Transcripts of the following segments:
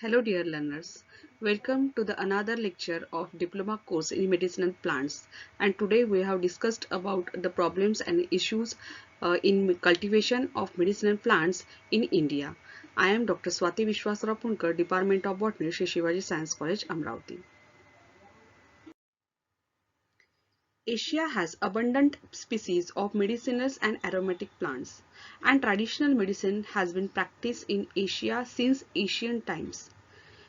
Hello dear learners, welcome to the another lecture of diploma course in medicinal plants, and today we have discussed about the problems and issues in cultivation of medicinal plants in India. I am Dr. Swati Vishwasrao Punkar, Department of Botany, Shri Shivaji Science College, Amravati. Asia has abundant species of medicinals and aromatic plants, and traditional medicine has been practiced in Asia since ancient times.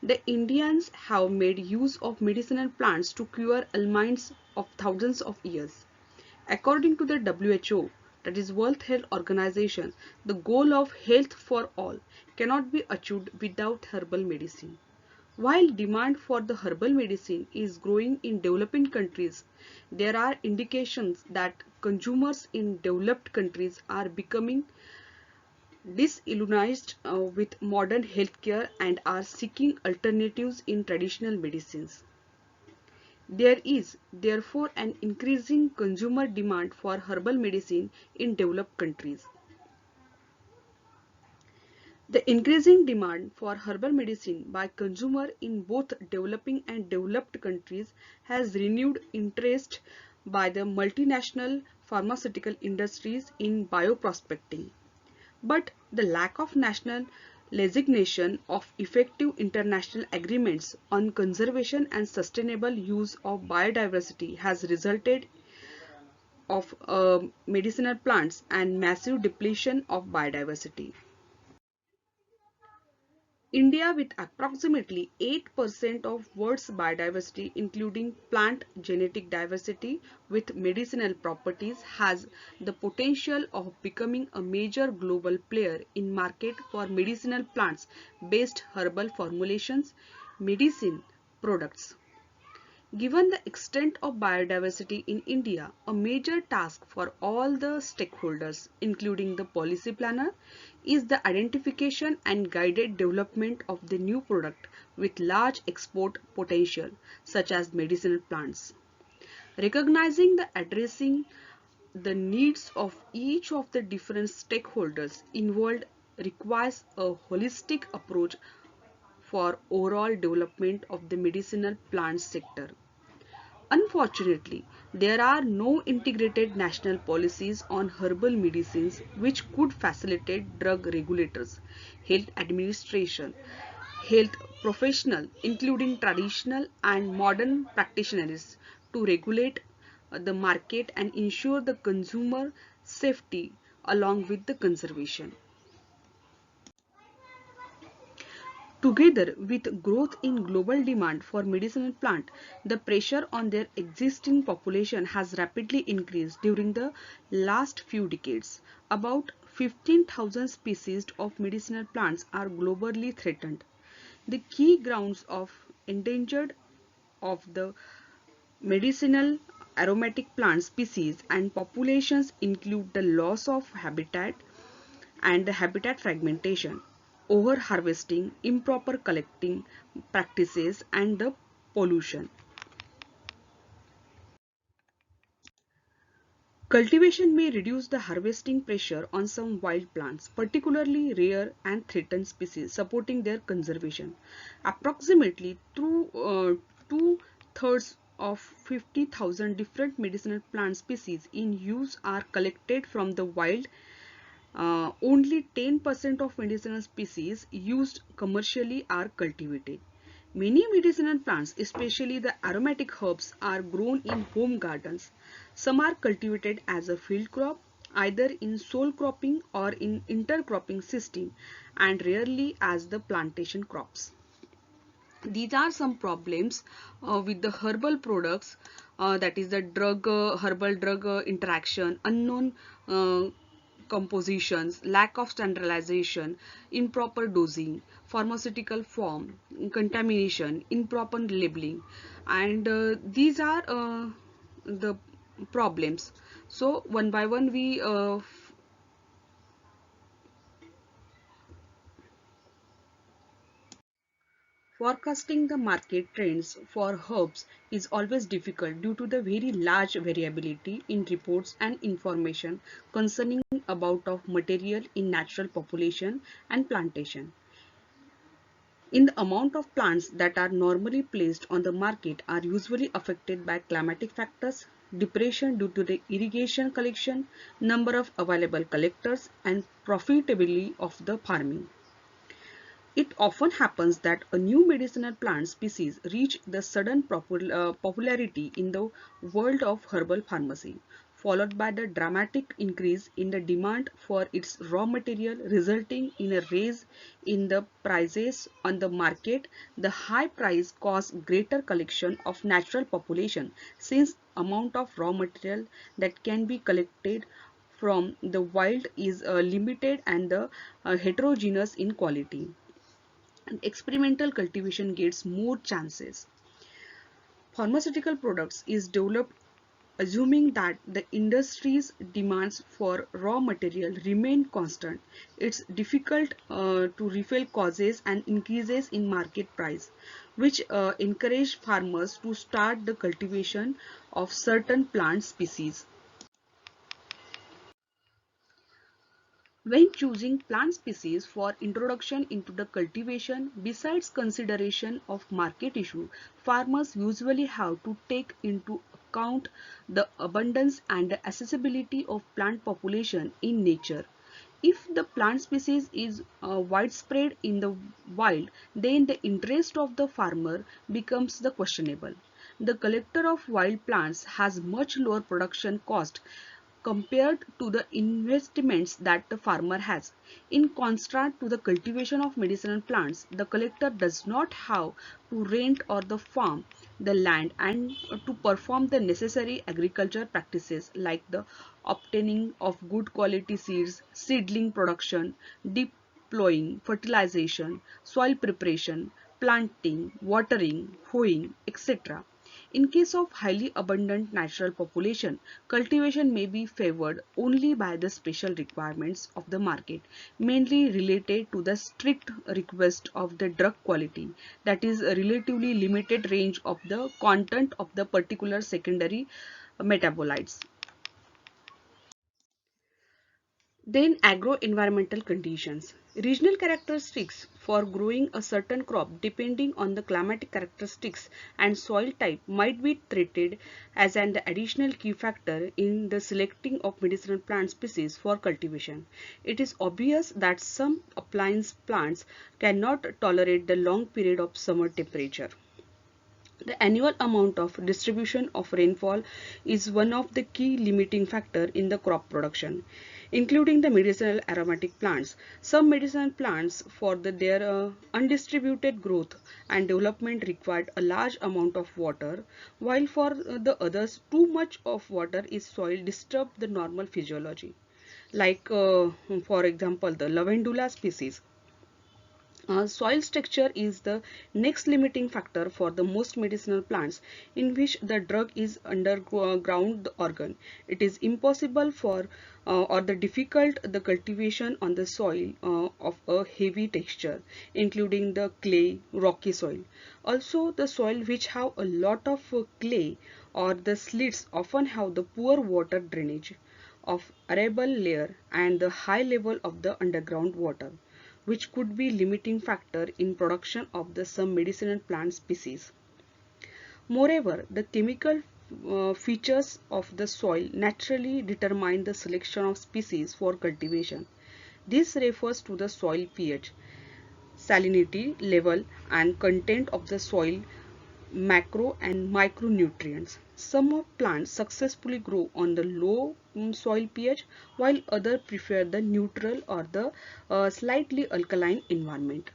The Indians have made use of medicinal plants to cure ailments of thousands of years. According to the WHO, that is World Health Organization, the goal of health for all cannot be achieved without herbal medicine. While demand for the herbal medicine is growing in developing countries, there are indications that consumers in developed countries are becoming disillusionized with modern healthcare and are seeking alternatives in traditional medicines. There is, therefore, an increasing consumer demand for herbal medicine in developed countries. The increasing demand for herbal medicine by consumers in both developing and developed countries has renewed interest by the multinational pharmaceutical industries in bioprospecting. But the lack of national legislation of effective international agreements on conservation and sustainable use of biodiversity has resulted of medicinal plants and massive depletion of biodiversity. India, with approximately 8% of world's biodiversity, including plant genetic diversity with medicinal properties, has the potential of becoming a major global player in market for medicinal plants-based herbal formulations, medicine products. Given the extent of biodiversity in India, a major task for all the stakeholders, including the policy planner, is the identification and guided development of the new product with large export potential, such as medicinal plants. Recognizing the addressing the needs of each of the different stakeholders involved requires a holistic approach for overall development of the medicinal plant sector. Unfortunately, there are no integrated national policies on herbal medicines which could facilitate drug regulators, health administration, health professionals, including traditional and modern practitioners, to regulate the market and ensure the consumer safety along with the conservation. Together with growth in global demand for medicinal plants, the pressure on their existing population has rapidly increased during the last few decades. About 15,000 species of medicinal plants are globally threatened. The key grounds of endangered of the medicinal aromatic plant species and populations include the loss of habitat and the habitat fragmentation, over-harvesting, improper collecting practices, and the pollution. Cultivation may reduce the harvesting pressure on some wild plants, particularly rare and threatened species, supporting their conservation. Approximately two-thirds of 50,000 different medicinal plant species in use are collected from the wild. Only 10% of medicinal species used commercially are cultivated. Many medicinal plants, especially the aromatic herbs, are grown in home gardens. Some are cultivated as a field crop, either in sole cropping or in intercropping system, and rarely as the plantation crops. These are some problems with the herbal products, that is the herbal drug interaction, unknown compositions, lack of standardization, improper dosing, pharmaceutical form, contamination, improper labeling, and these are the problems. So one by one we forecasting the market trends for herbs is always difficult due to the very large variability in reports and information concerning about of material in natural population and plantation. in the amount of plants that are normally placed on the market are usually affected by climatic factors, depression due to the irrigation collection, number of available collectors, and profitability of the farming. It often happens that a new medicinal plant species reach the sudden popularity in the world of herbal pharmacy, followed by the dramatic increase in the demand for its raw material, resulting in a rise in the prices on the market. The high price causes greater collection of natural population, since amount of raw material that can be collected from the wild is limited and the heterogeneous in quality, and experimental cultivation gets more chances. Pharmaceutical products is developed assuming that the industry's demands for raw material remain constant. It's difficult to refill causes and increases in market price, which encourage farmers to start the cultivation of certain plant species. When choosing plant species for introduction into the cultivation, besides consideration of market issue, farmers usually have to take into account the abundance and the accessibility of plant population in nature. If the plant species is widespread in the wild, then the interest of the farmer becomes the questionable. The collector of wild plants has much lower production cost compared to the investments that the farmer has. In contrast to the cultivation of medicinal plants, the collector does not have to rent or the farm the land and to perform the necessary agriculture practices like the obtaining of good quality seeds, seedling production, deploying, fertilization, soil preparation, planting, watering, hoeing, etc. In case of highly abundant natural population, cultivation may be favored only by the special requirements of the market, mainly related to the strict request of the drug quality, that is a relatively limited range of the content of the particular secondary metabolites. Then agro-environmental conditions. Regional characteristics for growing a certain crop depending on the climatic characteristics and soil type might be treated as an additional key factor in the selecting of medicinal plant species for cultivation. It is obvious that some appliance plants cannot tolerate the long period of summer temperature. The annual amount of distribution of rainfall is one of the key limiting factors in the crop production, including the medicinal aromatic plants. Some medicinal plants for their undistributed growth and development required a large amount of water, while for the others too much of water is soil disturb the normal physiology. Like for example the lavandula species, soil structure is the next limiting factor for the most medicinal plants in which the drug is underground organ. It is impossible for or the difficult the cultivation on the soil of a heavy texture, including the clay, rocky soil. Also, the soil which have a lot of clay or the slits often have the poor water drainage of arable layer and the high level of the underground water, which could be limiting factor in production of the some medicinal plant species. Moreover, the chemical features of the soil naturally determine the selection of species for cultivation. This refers to the soil pH, salinity level and content of the soil macro and micronutrients. Some of plants successfully grow on the low soil pH while others prefer the neutral or the slightly alkaline environment.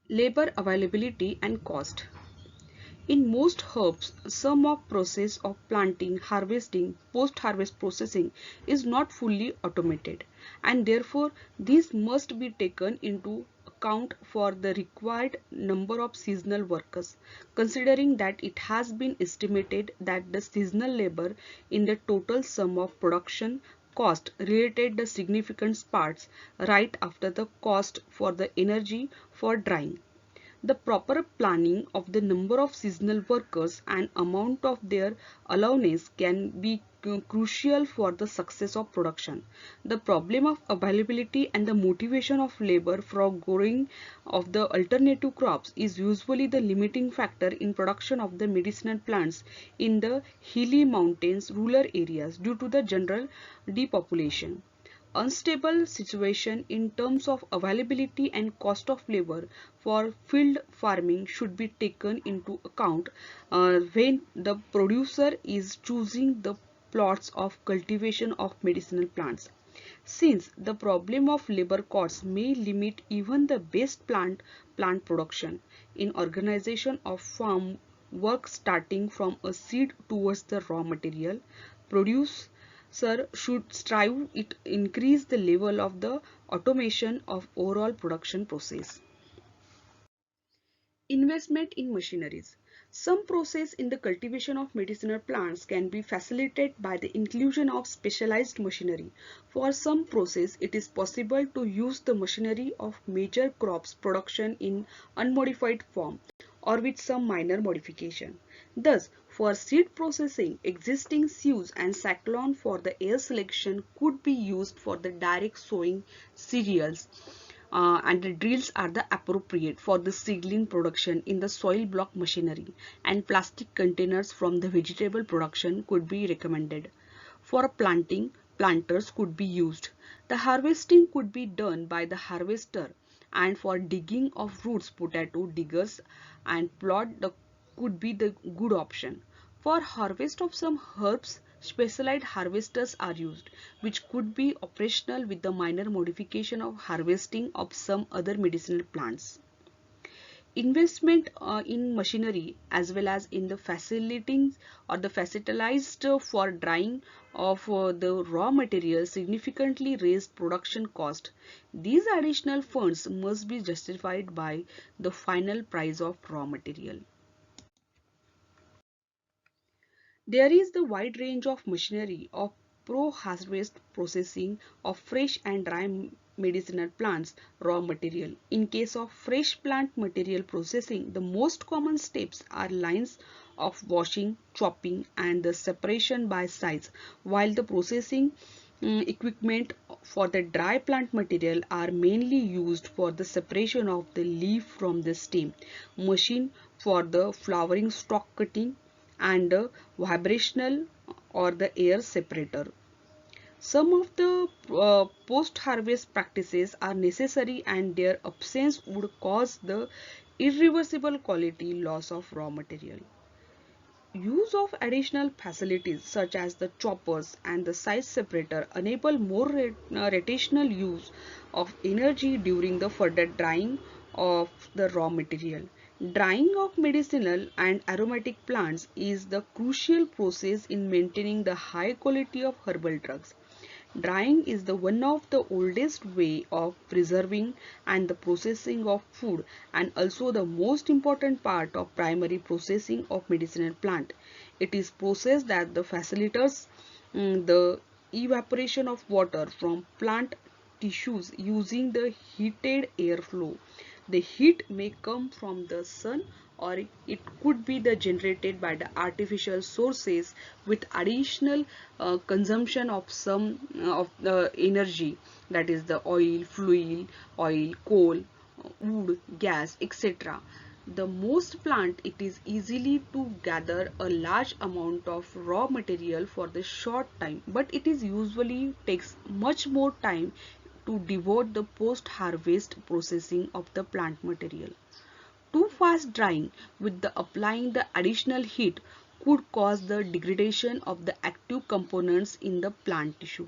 Labor availability and cost. In most herbs, some of process of planting, harvesting, post-harvest processing is not fully automated, and therefore these must be taken into account for the required number of seasonal workers, considering that it has been estimated that the seasonal labor in the total sum of production cost related the significant parts right after the cost for the energy for drying. The proper planning of the number of seasonal workers and amount of their allowance can be crucial for the success of production. The problem of availability and the motivation of labor for growing of the alternative crops is usually the limiting factor in production of the medicinal plants in the hilly mountains rural areas due to the general depopulation. Unstable situation in terms of availability and cost of labor for field farming should be taken into account when the producer is choosing the plots of cultivation of medicinal plants. Since the problem of labor costs may limit even the best plant production in organization of farm work starting from a seed towards the raw material, producer should strive to increase the level of the automation of overall production process. Investment in machineries. Some process in the cultivation of medicinal plants can be facilitated by the inclusion of specialized machinery. For some process, it is possible to use the machinery of major crops production in unmodified form or with some minor modification. Thus, for seed processing, existing sieves and cyclone for the air selection could be used for the direct sowing cereals, and the drills are the appropriate for the seedling production in the soil block machinery, and plastic containers from the vegetable production could be recommended. For planting, planters could be used. The harvesting could be done by the harvester, and for digging of roots, potato diggers and plot could be the good option. For harvest of some herbs, specialized harvesters are used, which could be operational with the minor modification of harvesting of some other medicinal plants. Investment in machinery as well as in the facilities or the facilitized for drying of the raw material significantly raised production cost. These additional funds must be justified by the final price of raw material. There is the wide range of machinery of pro-harvest processing of fresh and dry medicinal plants raw material. In case of fresh plant material processing, the most common steps are lines of washing, chopping and the separation by size, while the processing equipment for the dry plant material are mainly used for the separation of the leaf from the stem, machine for the flowering stalk cutting, and the vibrational or the air separator. Some of the post-harvest practices are necessary and their absence would cause the irreversible quality loss of raw material. Use of additional facilities such as the choppers and the size separator enable more rotational use of energy during the further drying of the raw material. Drying of medicinal and aromatic plants is the crucial process in maintaining the high quality of herbal drugs. Drying is the one of the oldest way of preserving and the processing of food, and also the most important part of primary processing of medicinal plant. It is process that the facilitates the evaporation of water from plant tissues using the heated airflow. The heat may come from the sun or it could be the generated by the artificial sources with additional consumption of some of the energy, that is the oil, coal, wood, gas, etc. The most plant it is easily to gather a large amount of raw material for the short time, but it is usually takes much more time to devote the post harvest processing of the plant material. Too fast drying with the applying the additional heat could cause the degradation of the active components in the plant tissue.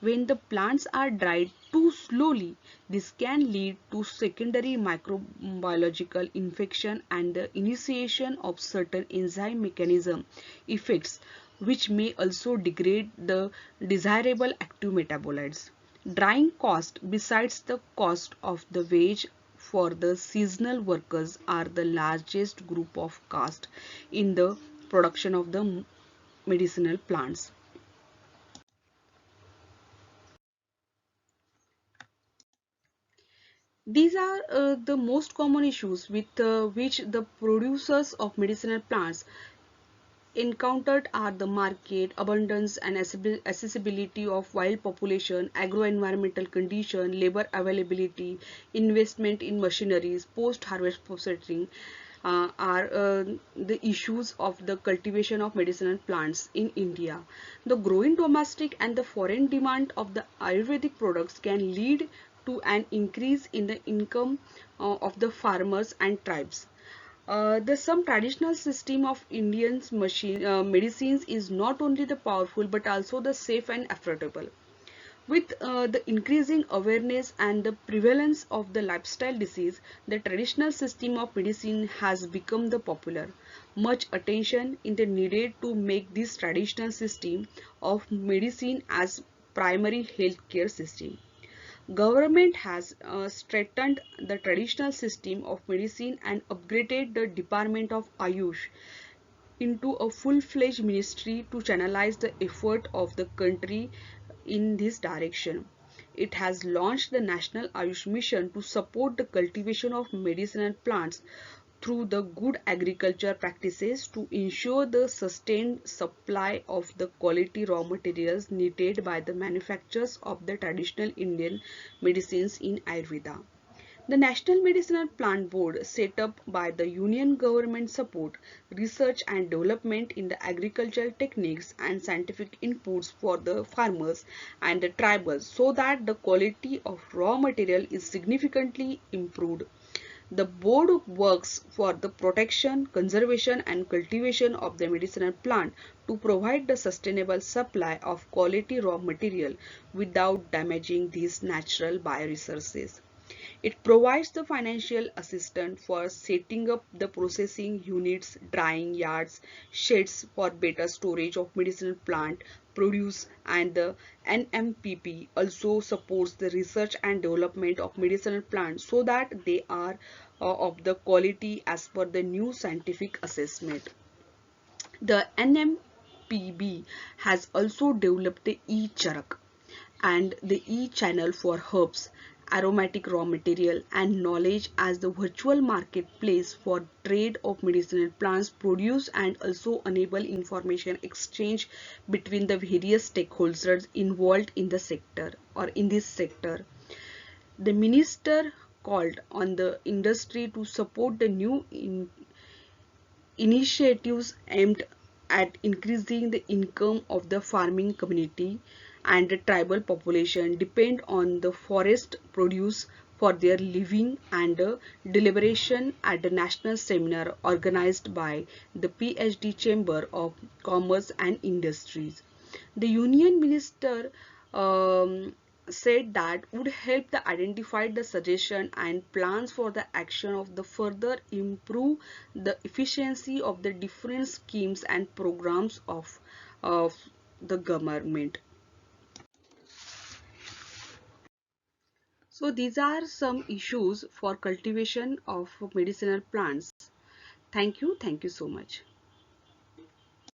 When the plants are dried too slowly, this can lead to secondary microbiological infection and the initiation of certain enzyme mechanism effects, which may also degrade the desirable active metabolites. Drying cost, besides the cost of the wage for the seasonal workers, are the largest group of cost in the production of the medicinal plants. These are the most common issues with which the producers of medicinal plants encountered are the market, abundance and accessibility of wild population, agro-environmental condition, labor availability, investment in machineries, post-harvest processing are the issues of the cultivation of medicinal plants in India. The growing domestic and the foreign demand of the Ayurvedic products can lead to an increase in the income of the farmers and tribes. The some traditional system of Indians medicines is not only the powerful but also the safe and affordable. With the increasing awareness and the prevalence of the lifestyle disease, the traditional system of medicine has become the popular. Much attention is needed to make this traditional system of medicine as primary healthcare system. Government has strengthened the traditional system of medicine and upgraded the Department of Ayush into a full-fledged ministry to channelize the effort of the country in this direction. It has launched the National Ayush Mission to support the cultivation of medicinal plants through the good agriculture practices to ensure the sustained supply of the quality raw materials needed by the manufacturers of the traditional Indian medicines in Ayurveda. The National Medicinal Plant Board, set up by the Union government, support research and development in the agricultural techniques and scientific inputs for the farmers and the tribals so that the quality of raw material is significantly improved. The board works for the protection, conservation and cultivation of the medicinal plant to provide the sustainable supply of quality raw material without damaging these natural bioresources. It provides the financial assistance for setting up the processing units, drying yards, sheds for better storage of medicinal plant produce, and the NMPP also supports the research and development of medicinal plants so that they are of the quality as per the new scientific assessment. The NMPB has also developed the e-charak and the e-channel for herbs, aromatic raw material and knowledge as the virtual marketplace for trade of medicinal plants produce and also enable information exchange between the various stakeholders involved in the sector or in this sector. The minister called on the industry to support the new initiatives aimed at increasing the income of the farming community and the tribal population depend on the forest produce for their living and the deliberation at the national seminar organized by the PhD Chamber of Commerce and Industries. The union minister said that would help the identify the suggestion and plans for the action of the further improve the efficiency of the different schemes and programs of the government. So these are some issues for cultivation of medicinal plants. Thank you so much.